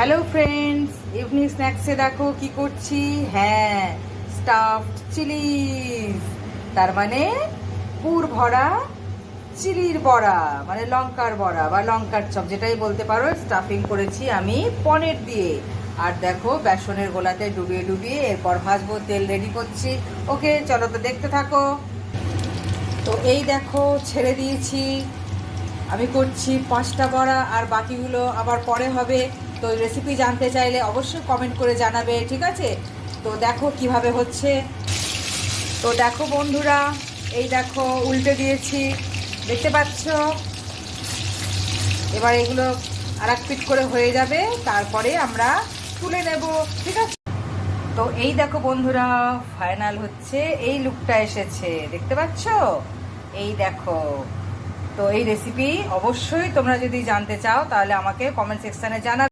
Hello friends, evening স্ন্যাক্সে দেখো কি করছি। হ্যাঁ, স্টাফড চিলিজ, তার মানে পুর ভরা চিলির বড়া, মানে লঙ্কার বড়া বা লঙ্কার চপ যেটাই বলতে পারো। স্টাফিং করেছি আমি পনির দিয়ে। আর দেখো বেসনের গোলাতে ডুবিয়ে ডুবিয়ে এরপর ভাজবো, তেল রেডি করছি। ওকে, চলো তো দেখতে থাকো। তো এই দেখো ছেড়ে দিয়েছি, আমি করছি 5টা বড়া, আর বাকিগুলো আবার পরে হবে। তো রেসিপি জানতে চাইলে অবশ্যই কমেন্ট করে জানাবে, ঠিক আছে? তো দেখো কিভাবে হচ্ছে। তো দেখো বন্ধুরা, এই দেখো উল্টে দিয়েছি, দেখতে পাচ্ছ। এবার এগুলো আর এক পিট করে হয়ে যাবে, তারপরে আমরা তুলে নেব, ঠিক আছে? তো এই দেখো বন্ধুরা, ফাইনাল হচ্ছে এই লুকটা এসেছে, দেখতে পাচ্ছ? এই দেখো। তো এই রেসিপি অবশ্যই তোমরা যদি জানতে চাও তাহলে আমাকে কমেন্ট সেকশনে জানাবে।